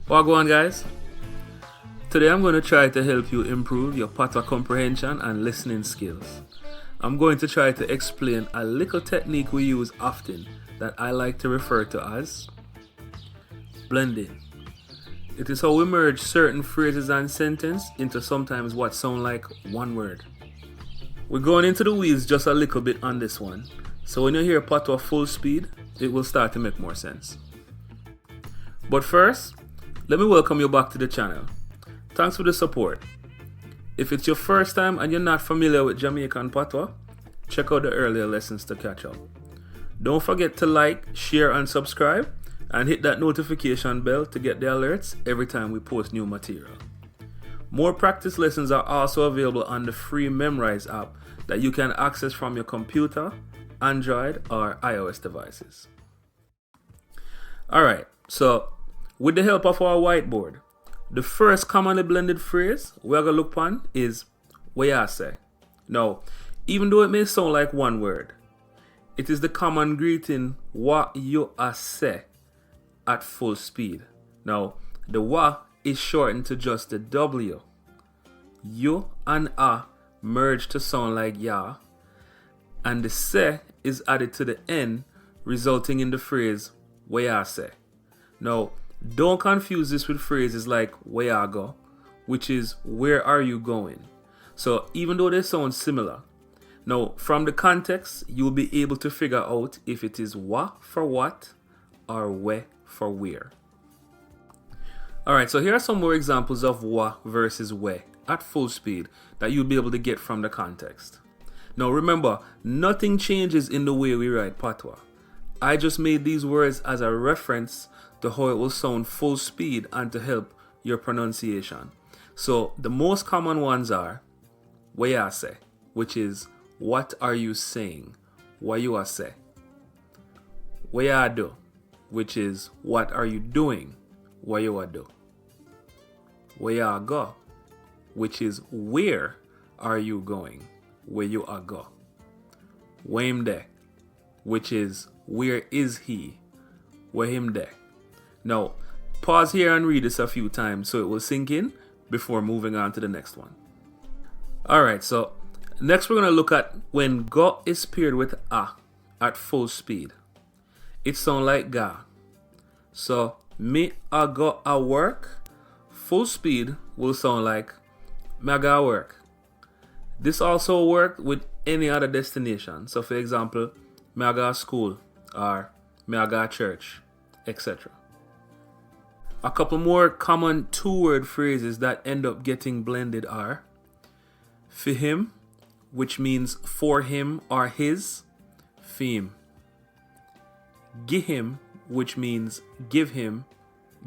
Wagwan guys, today I'm going to try to help you improve your Patwah comprehension and listening skills. I'm going to try to explain a little technique we use often that I like to refer to as blending. It is how we merge certain phrases and sentences into sometimes what sound like one word. We're going into the weeds just a little bit on this one, so when you hear Patwah full speed, it will start to make more sense. But first, let me welcome you back to the channel. Thanks for the support. If it's your first time and you're not familiar with Jamaican Patois, check out the earlier lessons to catch up. Don't forget to like, share and subscribe, and hit that notification bell to get the alerts every time we post new material. More practice lessons are also available on the free Memrise app that you can access from your computer, Android or iOS devices. Alright, so with the help of our whiteboard, the first commonly blended phrase we're going to look upon is "what ya say." Now, even though it may sound like one word, it is the common greeting "what you a say" at full speed. Now, the "wa" is shortened to just the W. You and "a" merge to sound like "ya," and the "se" is added to the end, resulting in the phrase "what ya say." Now, don't confuse this with phrases like "where ya go," which is "where are you going?" So even though they sound similar, now from the context, you'll be able to figure out if it is "wa" for what or "where" for where. Alright, so here are some more examples of "wa" versus "where" at full speed that you'll be able to get from the context. Now remember, nothing changes in the way we write Patwah. I just made these words as a reference to how it will sound full speed and to help your pronunciation. So the most common ones are "what ya say," which is "what are you saying?" "what you a say." "What ya do," which is "what are you doing?" "what you a do." "Where ya go," which is "where are you going?" "where you a go." "Where him there," which is "where is he?" "where him there." Now, pause here and read this a few times so it will sink in before moving on to the next one. Alright, so next we're going to look at when "go" is paired with "a" at full speed. It sounds like "ga." So, "me a go a work," full speed will sound like "me a go a work." This also works with any other destination. So, for example, "me a go a school" or "me a go a church," etc. A couple more common two-word phrases that end up getting blended are "for him," which means for him or his, "fim." "gi him," which means give him,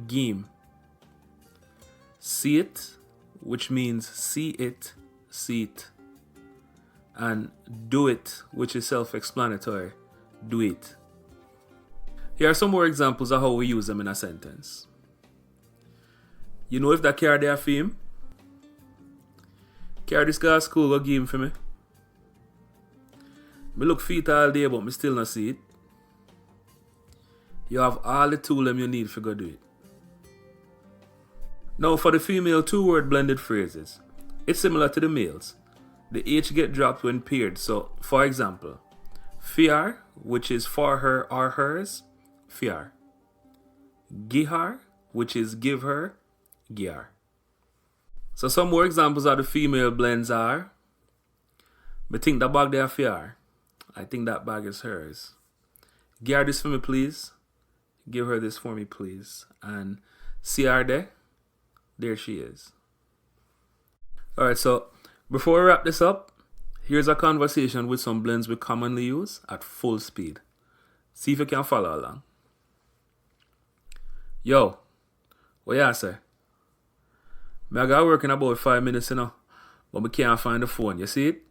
"gim." "see it," which means see it, "seat." And "do it," which is self-explanatory, "do it." Here are some more examples of how we use them in a sentence. "You know if that car there for him? Carry this guy to school, go give him for me. Me look for it all day, but me still not see it. You have all the tools you need for go do it." Now for the female two-word blended phrases, it's similar to the males. The H get dropped when paired. So, for example, "fiar," which is for her or hers, "fiar." "gihar," which is give her, "giar." So some more examples of the female blends are "me think that bag there fiar. I think that bag is hers. Give her this for me, please. Give her this for me, please." And "see her there? There she is." Alright, so before we wrap this up, here's a conversation with some blends we commonly use at full speed. See if you can follow along. "Yo, what ya say? I got work in about 5 minutes, but I can't find the phone. You see it?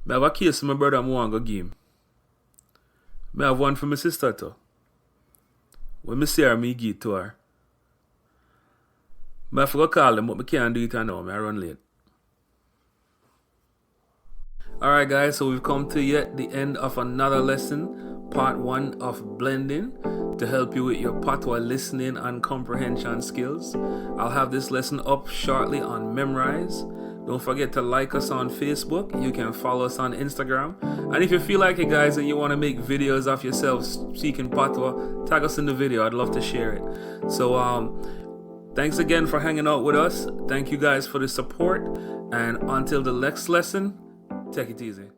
I have a case for my brother I want to give him. I have one for my sister too. When I see her, I give it to her. I have to call them, but I can't do it now. I run late." Alright guys, so we've come to yet the end of another lesson part 1 of blending to help you with your Patwah listening and comprehension skills. I'll have this lesson up shortly on Memrise. Don't forget to like us on Facebook. You can follow us on Instagram. And if you feel like it, guys, and you want to make videos of yourself speaking Patwah, tag us in the video. I'd love to share it. So thanks again for hanging out with us. Thank you guys for the support. And until the next lesson, take it easy.